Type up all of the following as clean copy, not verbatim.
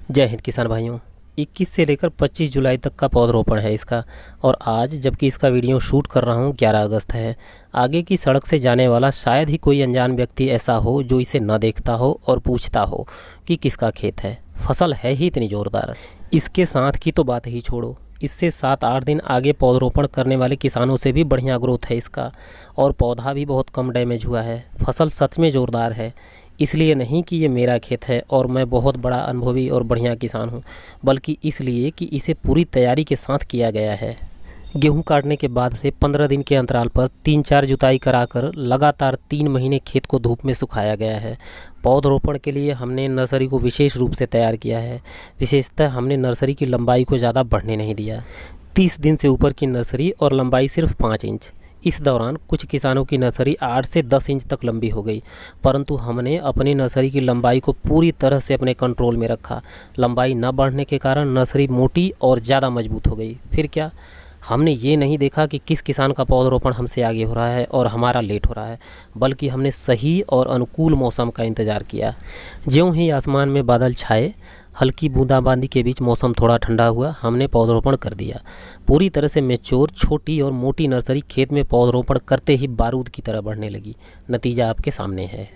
जय हिंद किसान भाइयों। 21 से लेकर 25 जुलाई तक का पौधरोपण है इसका। और आज जबकि इसका वीडियो शूट कर रहा हूँ 11 अगस्त है। आगे की सड़क से जाने वाला शायद ही कोई अनजान व्यक्ति ऐसा हो जो इसे न देखता हो और पूछता हो कि किसका खेत है। फसल है ही इतनी ज़ोरदार। इसके साथ की तो बात ही छोड़ो, इससे 7-8 दिन आगे पौधरोपण करने वाले किसानों से भी बढ़िया ग्रोथ है इसका। और पौधा भी बहुत कम डैमेज हुआ है। फसल सच में ज़ोरदार है। इसलिए नहीं कि ये मेरा खेत है और मैं बहुत बड़ा अनुभवी और बढ़िया किसान हूँ, बल्कि इसलिए कि इसे पूरी तैयारी के साथ किया गया है। गेहूं काटने के बाद से 15 दिन के अंतराल पर 3-4 जुताई कराकर लगातार 3 महीने खेत को धूप में सुखाया गया है। पौधरोपण के लिए हमने नर्सरी को विशेष रूप से तैयार किया है। विशेषतः हमने नर्सरी की लंबाई को ज़्यादा बढ़ने नहीं दिया। 30 दिन से ऊपर की नर्सरी और लंबाई सिर्फ 5 इंच। इस दौरान कुछ किसानों की नर्सरी 8 से 10 इंच तक लंबी हो गई, परंतु हमने अपनी नर्सरी की लंबाई को पूरी तरह से अपने कंट्रोल में रखा। लंबाई न बढ़ने के कारण नर्सरी मोटी और ज़्यादा मजबूत हो गई। फिर क्या, हमने ये नहीं देखा कि किस किसान का पौधरोपण हमसे आगे हो रहा है और हमारा लेट हो रहा है, बल्कि हमने सही और अनुकूल मौसम का इंतज़ार किया। ज्यों ही आसमान में बादल छाए, हल्की बूंदाबांदी के बीच मौसम थोड़ा ठंडा हुआ, हमने पौधरोपण कर दिया। पूरी तरह से मैच्योर छोटी और मोटी नर्सरी खेत में पौधरोपण करते ही बारूद की तरह बढ़ने लगी। नतीजा आपके सामने है।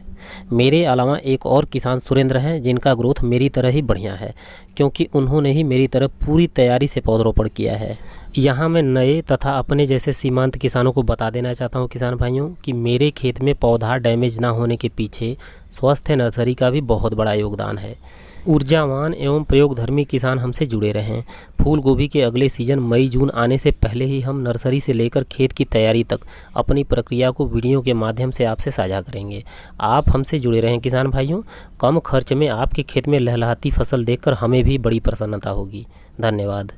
मेरे अलावा एक और किसान सुरेंद्र हैं जिनका ग्रोथ मेरी तरह ही बढ़िया है, क्योंकि उन्होंने ही मेरी तरह पूरी तैयारी से पौधरोपण किया है। यहाँ मैं नए तथा अपने जैसे सीमांत किसानों को बता देना चाहता हूँ किसान भाइयों कि मेरे खेत में पौधा डैमेज ना होने के पीछे स्वस्थ नर्सरी का भी बहुत बड़ा योगदान है। ऊर्जावान एवं प्रयोगधर्मी किसान हमसे जुड़े रहें। फूल गोभी के अगले सीजन मई जून आने से पहले ही हम नर्सरी से लेकर खेत की तैयारी तक अपनी प्रक्रिया को वीडियो के माध्यम से आपसे साझा करेंगे। आप हमसे जुड़े रहें किसान भाइयों। कम खर्च में आपके खेत में लहलहाती फसल देखकर हमें भी बड़ी प्रसन्नता होगी। धन्यवाद।